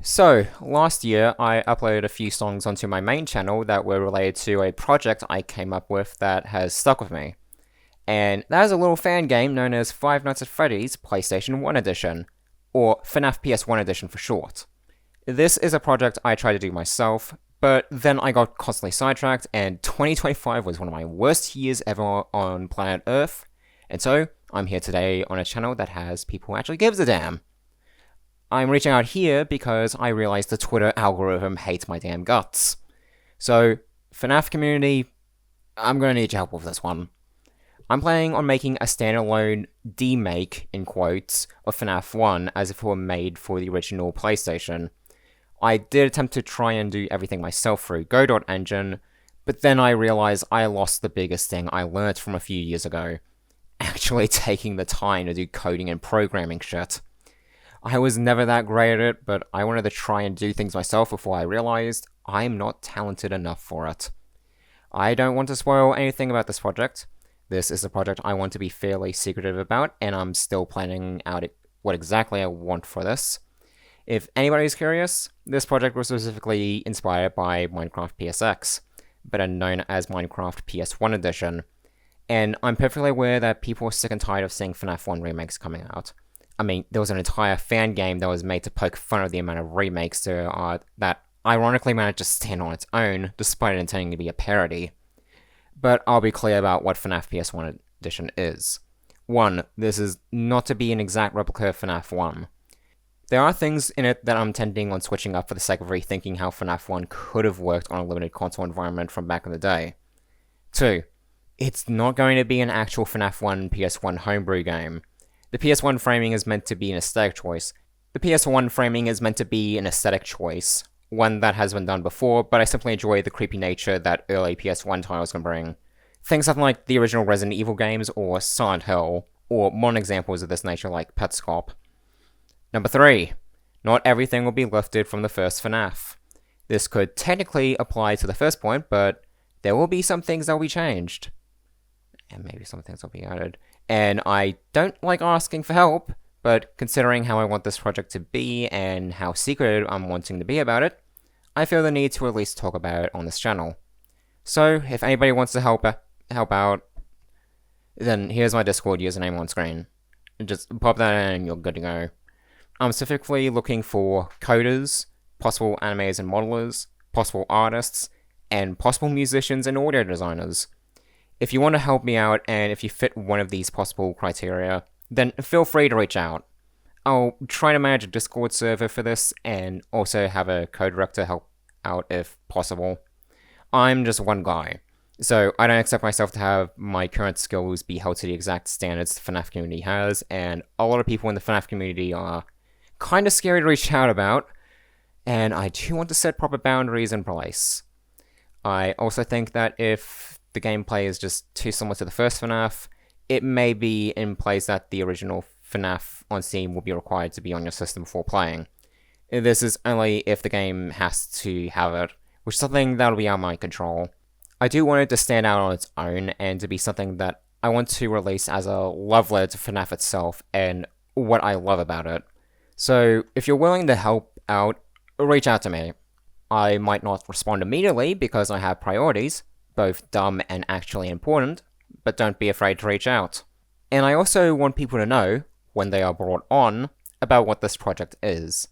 So, last year I uploaded a few songs onto my main channel that were related to a project I came up with that has stuck with me. And that is a little fan game known as Five Nights at Freddy's PlayStation 1 Edition, or FNAF PS1 Edition for short. This is a project I tried to do myself, but then I got constantly sidetracked, and 2025 was one of my worst years ever on planet Earth, and so I'm here today on a channel that has people who actually gives a damn. I'm reaching out here because I realize the Twitter algorithm hates my damn guts. So, FNAF community, I'm gonna need your help with this one. I'm planning on making a standalone demake, in quotes, of FNAF 1 as if it were made for the original PlayStation. I did attempt to try and do everything myself through Godot Engine, but then I realized I lost the biggest thing I learnt from a few years ago. Actually taking the time to do coding and programming shit. I was never that great at it, but I wanted to try and do things myself before I realized I'm not talented enough for it. I don't want to spoil anything about this project. This is a project I want to be fairly secretive about, and I'm still planning out what exactly I want for this. If anybody's curious, this project was specifically inspired by Minecraft PSX, better known as Minecraft PS1 Edition, and I'm perfectly aware that people are sick and tired of seeing FNAF 1 remakes coming out. I mean, there was an entire fan game that was made to poke fun of the amount of remakes there are that ironically managed to stand on its own, despite it intending to be a parody. But I'll be clear about what FNAF PS1 Edition is. 1. This is not to be an exact replica of FNAF 1. There are things in it that I'm intending on switching up for the sake of rethinking how FNAF 1 could have worked on a limited console environment from back in the day. 2. It's not going to be an actual FNAF 1 PS1 homebrew game. The PS1 framing is meant to be an aesthetic choice. One that has been done before, but I simply enjoy the creepy nature that early PS1 titles can bring. Think something like the original Resident Evil games, or Silent Hill, or modern examples of this nature like Petscop. Number 3. Not everything will be lifted from the first FNAF. This could technically apply to the first point, but there will be some things that will be changed. And maybe some things will be added. And I don't like asking for help, but considering how I want this project to be and how secretive I'm wanting to be about it, I feel the need to at least talk about it on this channel. So, if anybody wants to help out, then here's my Discord username on screen. Just pop that in and you're good to go. I'm specifically looking for coders, possible animators and modelers, possible artists, and possible musicians and audio designers. If you want to help me out, and if you fit one of these possible criteria, then feel free to reach out. I'll try to manage a Discord server for this, and also have a co-director help out if possible. I'm just one guy, so I don't expect myself to have my current skills be held to the exact standards the FNAF community has, and a lot of people in the FNAF community are kind of scary to reach out about, and I do want to set proper boundaries in place. I also think that if the gameplay is just too similar to the first FNAF, it may be in place that the original FNAF on Steam will be required to be on your system before playing. This is only if the game has to have it, which is something that'll be out of my control. I do want it to stand out on its own and to be something that I want to release as a love letter to FNAF itself and what I love about it. So if you're willing to help out, reach out to me. I might not respond immediately because I have priorities, both dumb and actually important, but don't be afraid to reach out. And I also want people to know, when they are brought on, about what this project is.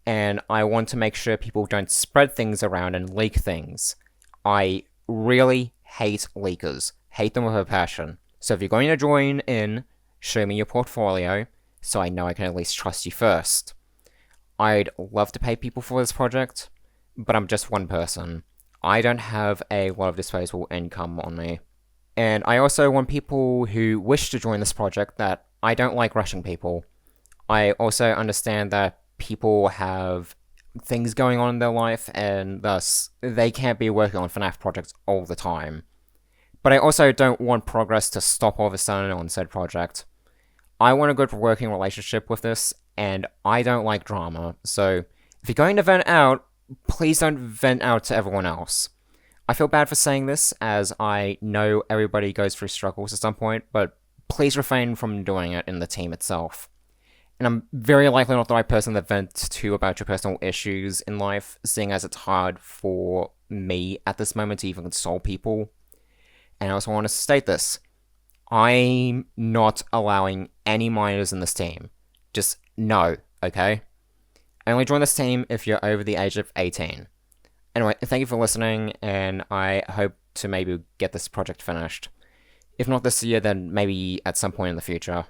And I want to make sure people don't spread things around and leak things. I really hate leakers. Hate them with a passion. So if you're going to join in, show me your portfolio, so I know I can at least trust you first. I'd love to pay people for this project, but I'm just one person. I don't have a lot of disposable income on me. And I also want people who wish to join this project that I don't like rushing people. I also understand that people have things going on in their life, and thus they can't be working on FNAF projects all the time. But I also don't want progress to stop all of a sudden on said project. I want a good working relationship with this, and I don't like drama, so if you're going to vent out, please don't vent out to everyone else. I feel bad for saying this, as I know everybody goes through struggles at some point, but please refrain from doing it in the team itself. And I'm very likely not the right person to vent to about your personal issues in life, seeing as it's hard for me at this moment to even console people. And I also want to state this. I'm not allowing any minors in this team. Just no, okay? I only join this team if you're over the age of 18. Anyway, thank you for listening, and I hope to maybe get this project finished. If not this year, then maybe at some point in the future.